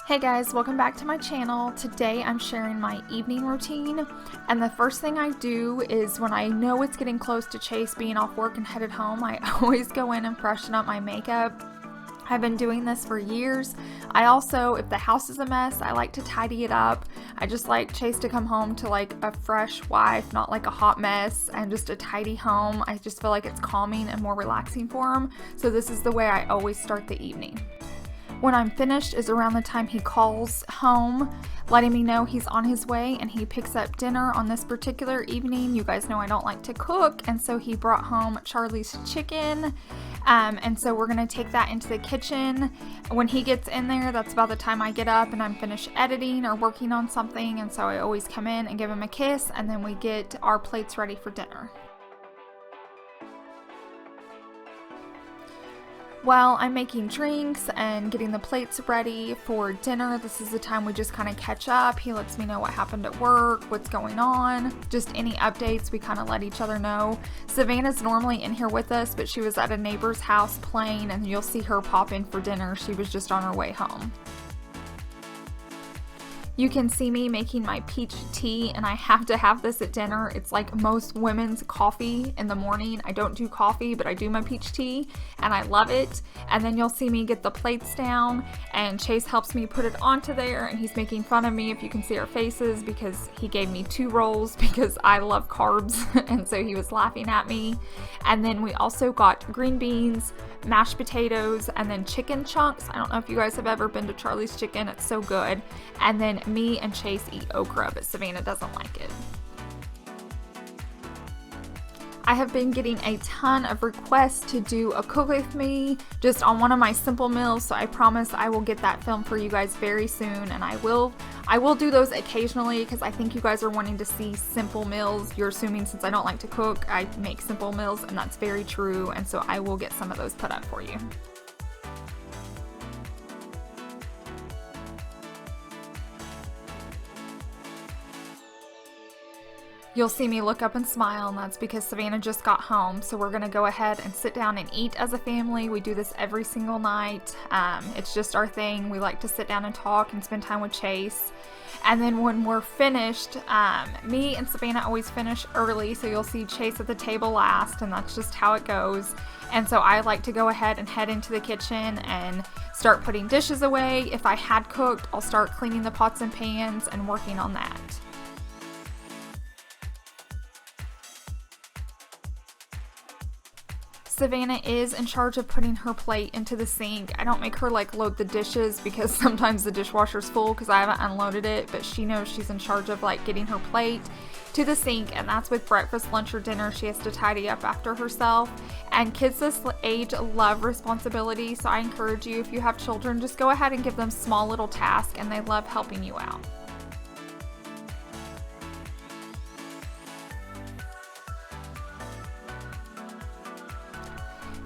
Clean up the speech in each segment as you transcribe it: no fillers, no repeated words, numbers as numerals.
Hey guys, welcome back to my channel. Today I'm sharing my evening routine, and the first thing I do is when I know it's getting close to Chase being off work and headed home, I always go in and freshen up my makeup. I've been doing this for years. I also, if the house is a mess, I like to tidy it up. I just like Chase to come home to like a fresh wife, not like a hot mess, and just a tidy home. I just feel like it's calming and more relaxing for him. So this is the way I always start the evening. When I'm finished is around the time he calls home, letting me know he's on his way, and he picks up dinner on this particular evening. You guys know I don't like to cook, and so he brought home Charlie's chicken, and so we're going to take that into the kitchen. When he gets in there, that's about the time I get up and I'm finished editing or working on something, and so I always come in and give him a kiss, and then we get our plates ready for dinner. While I'm making drinks and getting the plates ready for dinner, this is the time we just kind of catch up. He lets me know what happened at work, what's going on, just any updates, we kind of let each other know. Savannah's normally in here with us, but she was at a neighbor's house playing, and you'll see her pop in for dinner. She was just on her way home. You can see me making my peach tea, and I have to have this at dinner. It's like most women's coffee in the morning. I don't do coffee, but I do my peach tea, and I love it. And then you'll see me get the plates down, and Chase helps me put it onto there, and he's making fun of me if you can see our faces because he gave me 2 rolls because I love carbs, and so he was laughing at me. And then we also got green beans, mashed potatoes, and then chicken chunks. I don't know if you guys have ever been to Charlie's Chicken. It's so good. And then me and Chase eat okra, but Savannah doesn't like it. I have been getting a ton of requests to do a cook with me just on one of my simple meals, so I promise I will get that filmed for you guys very soon, and I will do those occasionally because I think you guys are wanting to see simple meals. You're assuming since I don't like to cook, I make simple meals, and that's very true, and so I will get some of those put up for you. You'll see me look up and smile, and that's because Savannah just got home, so we're gonna go ahead and sit down and eat as a family. We do this every single night. It's just our thing. We like to sit down and talk and spend time with Chase. And then when we're finished, me and Savannah always finish early, so you'll see Chase at the table last, and that's just how it goes. And so I like to go ahead and head into the kitchen and start putting dishes away. If I had cooked, I'll start cleaning the pots and pans and working on that. Savannah is in charge of putting her plate into the sink. I don't make her like load the dishes because sometimes the dishwasher's full because I haven't unloaded it, but she knows she's in charge of like getting her plate to the sink, and that's with breakfast, lunch, or dinner. She has to tidy up after herself, and kids this age love responsibility, so I encourage you, if you have children, just go ahead and give them small little tasks, and they love helping you out.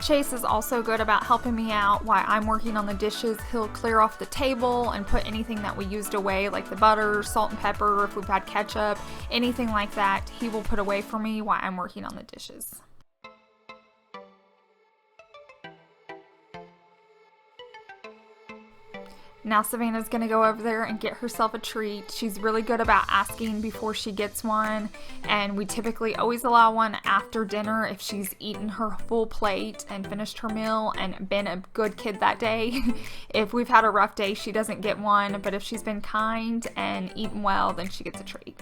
Chase is also good about helping me out while I'm working on the dishes. He'll clear off the table and put anything that we used away, like the butter, salt and pepper, if we've had ketchup, anything like that, he will put away for me while I'm working on the dishes. Now Savannah's gonna go over there and get herself a treat. She's really good about asking before she gets one, and we typically always allow one after dinner if she's eaten her full plate and finished her meal and been a good kid that day. If we've had a rough day, she doesn't get one, but if she's been kind and eaten well, then she gets a treat.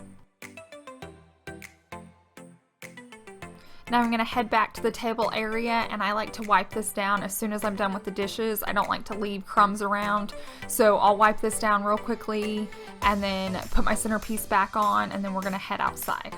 Now I'm going to head back to the table area, and I like to wipe this down as soon as I'm done with the dishes. I don't like to leave crumbs around, so I'll wipe this down real quickly and then put my centerpiece back on, and then we're going to head outside.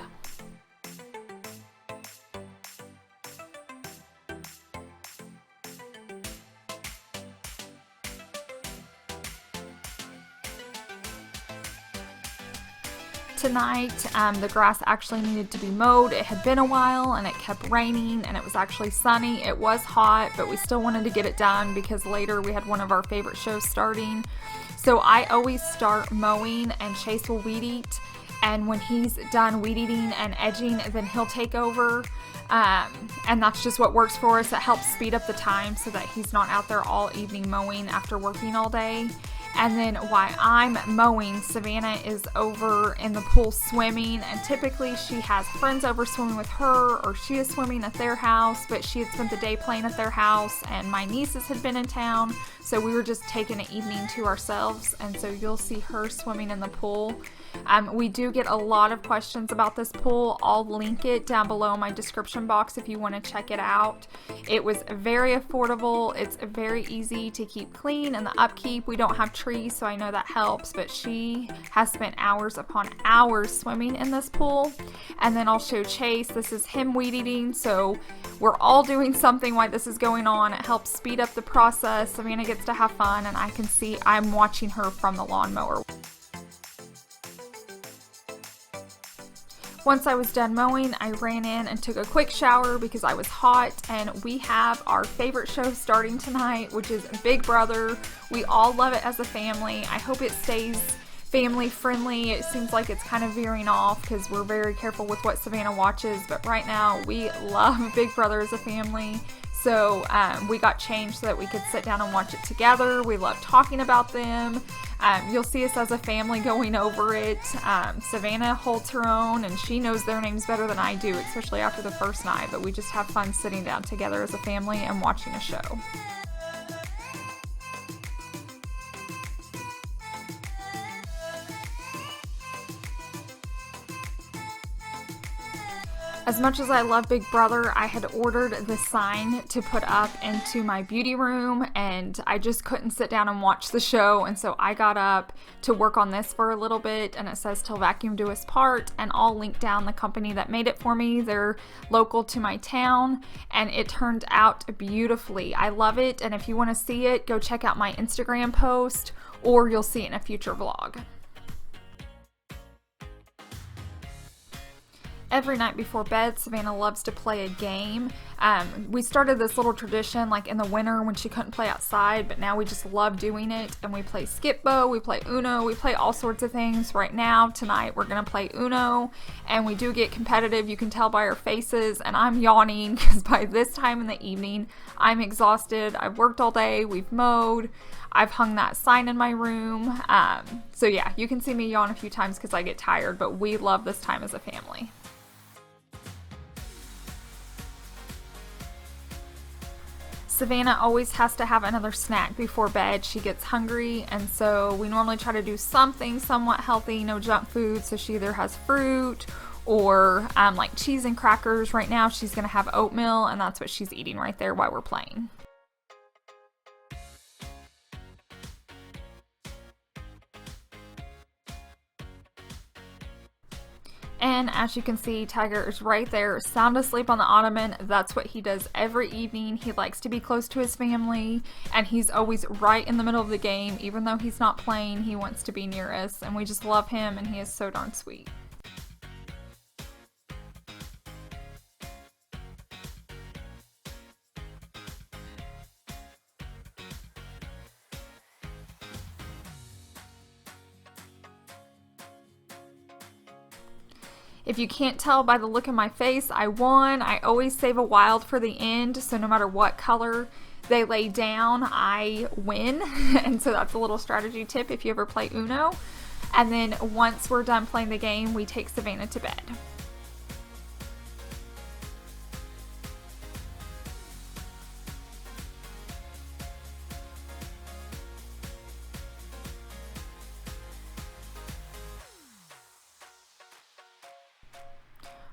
Tonight, the grass actually needed to be mowed. It had been a while and it kept raining and it was actually sunny. It was hot, but we still wanted to get it done because later we had one of our favorite shows starting. So I always start mowing and Chase will weed eat, and when he's done weed eating and edging, then he'll take over. And that's just what works for us. It helps speed up the time so that he's not out there all evening mowing after working all day. And then while I'm mowing, Savannah is over in the pool swimming, and typically she has friends over swimming with her, or she is swimming at their house, but she had spent the day playing at their house, and my nieces had been in town, so we were just taking an evening to ourselves, and so you'll see her swimming in the pool. We do get a lot of questions about this pool. I'll link it down below in my description box if you want to check it out. It was very affordable. It's very easy to keep clean, and the upkeep, we don't have trees, so I know that helps, but she has spent hours upon hours swimming in this pool. And then I'll show Chase. This is him weed eating, so we're all doing something while this is going on. It helps speed up the process. Savannah gets to have fun, and I can see I'm watching her from the lawnmower. Once I was done mowing, I ran in and took a quick shower because I was hot, and we have our favorite show starting tonight, which is Big Brother. We all love it as a family. I hope it stays family friendly. It seems like it's kind of veering off because we're very careful with what Savannah watches, but right now we love Big Brother as a family. So we got changed so that we could sit down and watch it together. We love talking about them. You'll see us as a family going over it. Savannah holds her own, and she knows their names better than I do, especially after the first night. But we just have fun sitting down together as a family and watching a show. As much as I love Big Brother, I had ordered the sign to put up into my beauty room, and I just couldn't sit down and watch the show, and so I got up to work on this for a little bit, and it says "Till Vacuum Do Us Part," and I'll link down the company that made it for me. They're local to my town, and it turned out beautifully. I love it, and if you want to see it, go check out my Instagram post, or you'll see it in a future vlog. Every night before bed, Savannah loves to play a game. We started this little tradition like in the winter when she couldn't play outside, but now we just love doing it, and we play Skip-Bo, we play Uno, we play all sorts of things. Right now, tonight, we're gonna play Uno, and we do get competitive. You can tell by our faces, and I'm yawning because by this time in the evening, I'm exhausted. I've worked all day, we've mowed, I've hung that sign in my room. So yeah, you can see me yawn a few times because I get tired, but we love this time as a family. Savannah always has to have another snack before bed. She gets hungry, and so we normally try to do something somewhat healthy, no junk food. So she either has fruit or like cheese and crackers. Right now she's gonna have oatmeal, and that's what she's eating right there while we're playing. And as you can see, Tiger is right there, sound asleep on the ottoman. That's what he does every evening. He likes to be close to his family, and he's always right in the middle of the game. Even though he's not playing, he wants to be near us, and we just love him, and he is so darn sweet. If you can't tell by the look in my face, I won. I always save a wild for the end, so no matter what color they lay down, I win. And so that's a little strategy tip if you ever play Uno. And then once we're done playing the game, we take Savannah to bed.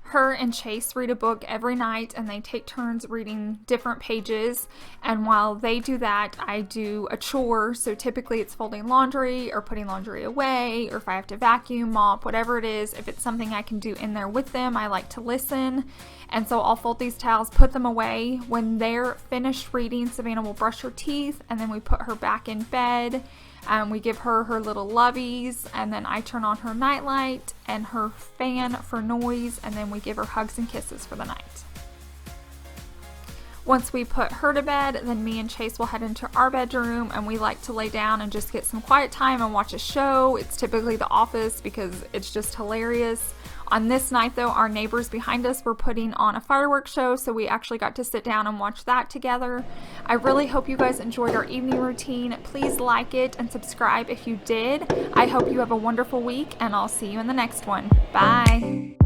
Her and Chase read a book every night, and they take turns reading different pages, and while they do that, I do a chore. So typically it's folding laundry or putting laundry away, or if I have to vacuum, mop, whatever it is. If it's something I can do in there with them, I like to listen, and so I'll fold these towels, put them away. When they're finished reading, Savannah will brush her teeth, and then we put her back in bed. We give her her little loveys, and then I turn on her nightlight and her fan for noise, and then we give her hugs and kisses for the night. Once we put her to bed, then me and Chase will head into our bedroom, and we like to lay down and just get some quiet time and watch a show. It's typically The Office because it's just hilarious. On this night though, our neighbors behind us were putting on a fireworks show, so we actually got to sit down and watch that together. I really hope you guys enjoyed our evening routine. Please like it and subscribe if you did. I hope you have a wonderful week, and I'll see you in the next one. Bye.